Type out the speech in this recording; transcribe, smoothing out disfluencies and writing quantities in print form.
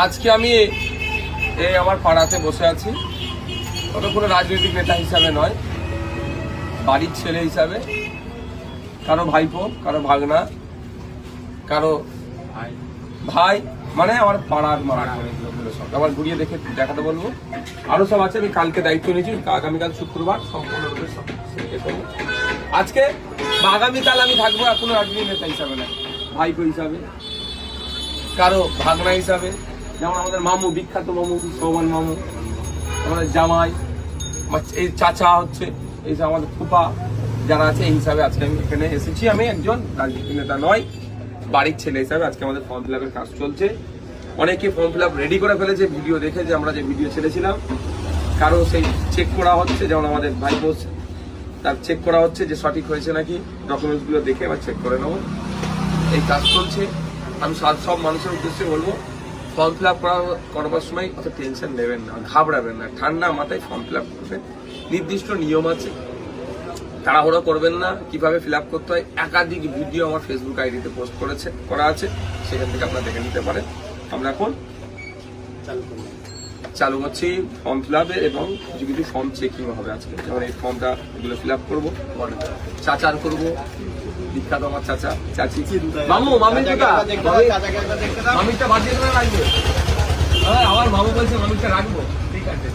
আজকে আমি এই আমার পাড়াতে বসে আছি, কোনো রাজনৈতিক নেতা হিসাবে নয়, বাড়ির ছেলে হিসাবে, কারো ভাইপো, কারো ভাগনা, কারো ভাই, মানে আমার পাড়ার সব আমার ঘুরিয়ে দেখাতে বলবো। আরো সব আছে, আমি কালকে দায়িত্ব নিয়েছি, আগামীকাল শুক্রবার সম্পূর্ণরূপে আজকে বা আগামীকাল আমি থাকবো কোনো রাজনৈতিক নেতা হিসাবে না, ভাইপো হিসাবে, কারো ভাগনা হিসাবে, যেমন আমাদের মামু, বিখ্যাত মামু, সৌমান মামু, আমাদের জামাই, এই চাচা হচ্ছে, এই যে আমাদের ফুপা যারা আছে, এই হিসাবে আজকে আমি এখানে এসেছি। আমি একজন রাজনীতি নেতা নয়, বাড়ির ছেলে হিসাবে আজকে আমাদের ফর্ম ফিল আপের কাজ চলছে। অনেকে ফর্ম ফিল আপ রেডি করে ফেলেছে, ভিডিও দেখে, যে আমরা যে ভিডিও ছেড়েছিলাম, কারো সেই চেক করা হচ্ছে, যেমন আমাদের ভাইপো, তার চেক করা হচ্ছে যে সঠিক হয়েছে নাকি, ডকুমেন্টসগুলো দেখে আবার চেক করে নেবো। এই কাজ চলছে। আমি সব মানুষের উদ্দেশ্যে বলবো, ফর্ম ফিল আপ করবার সময় অত টেনশন নেবেন না, ঘাবড়াবেন না, ঠান্ডা মাথায় ফর্ম ফিল আপ করবেন। নির্দিষ্ট নিয়ম আছে, তাড়াহুড়ো করবেন না। কিভাবে ফিল আপ করতে হয় একাধিক ভিডিও আমার ফেসবুক আইডিতে পোস্ট করা আছে, সেখান থেকে আপনারা দেখে নিতে পারেন। আমরা এখন চালু করছি ফর্ম ফিল আপে, এবং কিছু কিছু ফর্ম চেকিং হবে আজকে। যেমন এই ফর্মটা এগুলো ফিল আপ করবো, চাচার করবো, বিখ্যাত আমার চাচা, চাচি, মামু, মামিটা বাজিয়ে রাখবে। আমার মামু বলছে মামিটা রাখবো, ঠিক আছে।